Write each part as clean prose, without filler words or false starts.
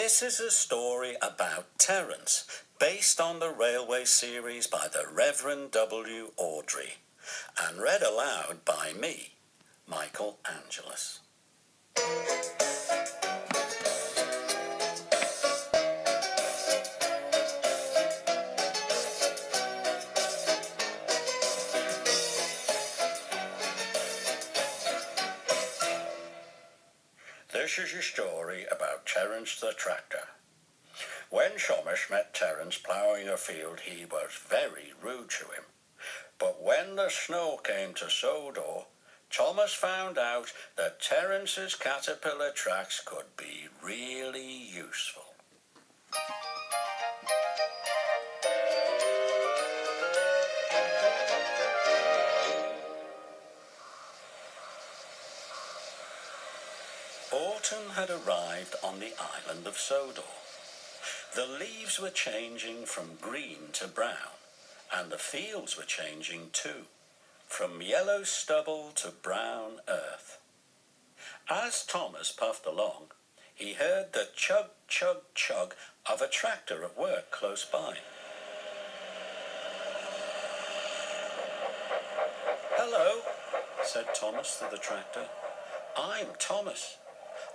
This is a story about Terence, based on the railway series by the Reverend W. Awdry, and read aloud by me, Michael Angelis. This is a story about Terence the tractor. When Thomas met Terence ploughing a field, he was very rude to him. But when the snow came to sow door, Thomas found out that Terence's caterpillar tracks could be really useful. Autumn had arrived on the island of Sodor. The leaves were changing from green to brown, and the fields were changing too, from yellow stubble to brown earth. As Thomas puffed along, he heard the chug, chug, chug of a tractor at work close by. "Hello," said Thomas to the tractor. "I'm Thomas.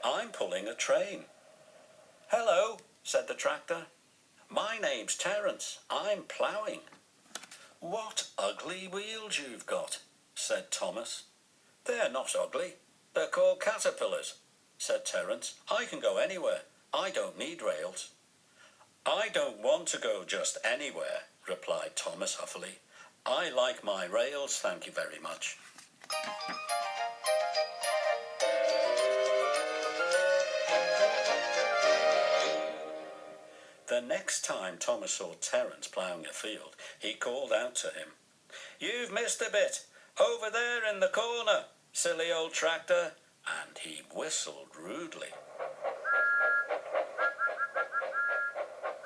I'm pulling a train." "Hello," said the tractor. "My name's Terence. I'm ploughing." "What ugly wheels you've got," said Thomas. "They're not ugly. They're called caterpillars," said Terence. "I can go anywhere. I don't need rails." "I don't want to go just anywhere," replied Thomas huffily. "I like my rails, thank you very much." The next time Thomas saw Terence ploughing a field, he called out to him, "You've missed a bit. Over there in the corner, silly old tractor," and he whistled rudely.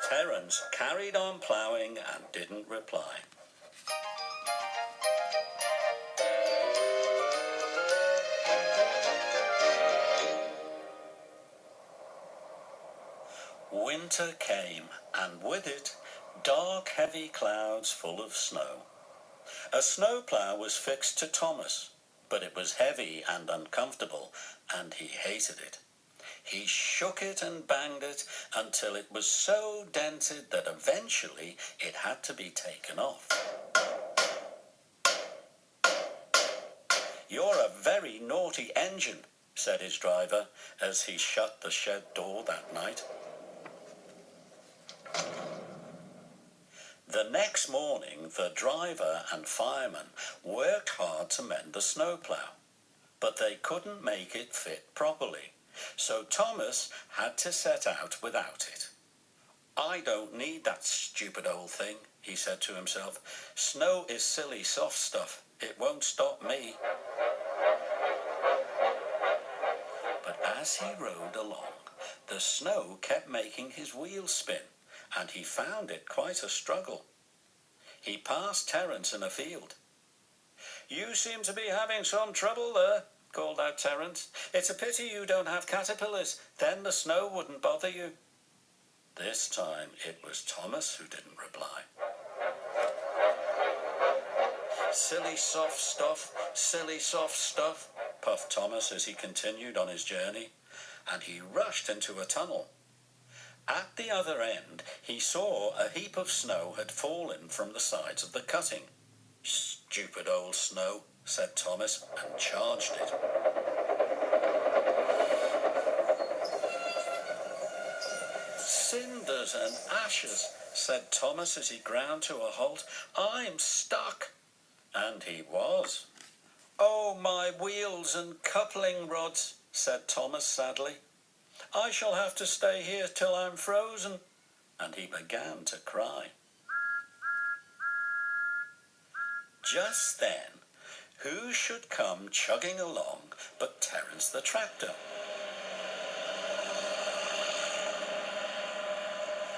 Terence carried on ploughing and didn't reply. Winter came, and with it, dark, heavy clouds full of snow. A snowplough was fixed to Thomas, but it was heavy and uncomfortable, and he hated it. He shook it and banged it until it was so dented that eventually it had to be taken off. "You're a very naughty engine," said his driver as he shut the shed door that night. The next morning, the driver and fireman worked hard to mend the snowplough, but they couldn't make it fit properly, so Thomas had to set out without it. "I don't need that stupid old thing," he said to himself. "Snow is silly soft stuff. It won't stop me." But as he rode along, the snow kept making his wheels spin, and he found it quite a struggle. He passed Terence in a field. "You seem to be having some trouble there," called out Terence. "It's a pity you don't have caterpillars, then the snow wouldn't bother you." This time it was Thomas who didn't reply. "Silly soft stuff," puffed Thomas as he continued on his journey, and he rushed into a tunnel. At the other end, he saw a heap of snow had fallen from the sides of the cutting. "Stupid old snow," said Thomas, and charged it. "Cinders and ashes," said Thomas as he ground to a halt. "I'm stuck." And he was. "Oh, my wheels and coupling rods," said Thomas sadly. "I shall have to stay here till I'm frozen," and he began to cry. Just then, who should come chugging along but Terence the tractor.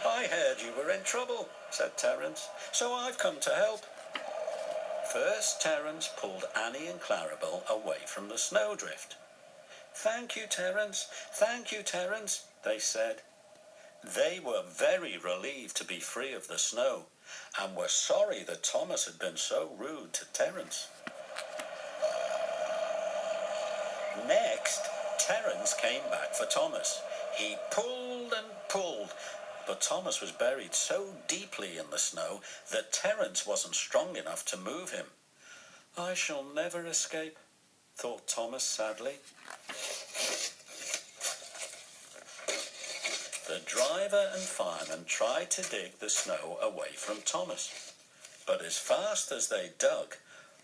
"I heard you were in trouble," said Terence, "so I've come to help." First, Terence pulled Annie and Clarabel away from the snowdrift. "Thank you, Terence, they said. They were very relieved to be free of the snow, and were sorry that Thomas had been so rude to Terence. Next, Terence came back for Thomas. He pulled and pulled, but Thomas was buried so deeply in the snow that Terence wasn't strong enough to move him. "I shall never escape," thought Thomas sadly. The driver and fireman tried to dig the snow away from Thomas, but as fast as they dug,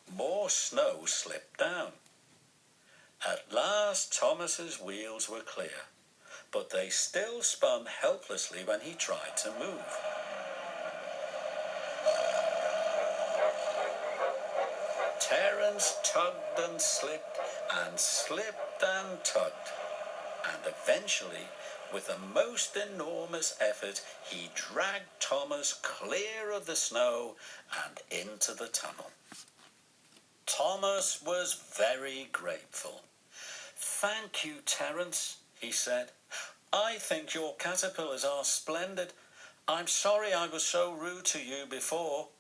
more snow slipped down. At last Thomas's wheels were clear, but they still spun helplessly when he tried to move. Terence tugged and slipped and tugged, and eventually, with a most enormous effort, he dragged Thomas clear of the snow and into the tunnel. Thomas was very grateful. "Thank you, Terence," he said. "I think your caterpillars are splendid. I'm sorry I was so rude to you before."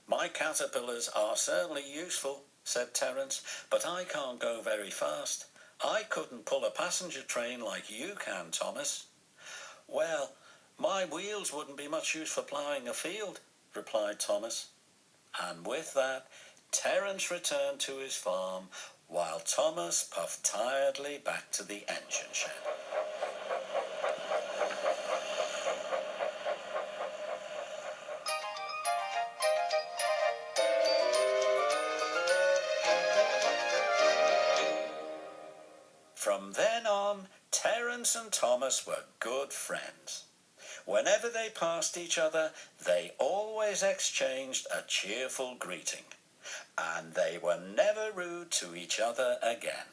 "My caterpillars are certainly useful," said Terence, "but I can't go very fast. I couldn't pull a passenger train like you can, Thomas." "Well, my wheels wouldn't be much use for ploughing a field," replied Thomas. And with that, Terence returned to his farm, while Thomas puffed tiredly back to the engine shed. From then on, Terence and Thomas were good friends. Whenever they passed each other, they always exchanged a cheerful greeting, and they were never rude to each other again.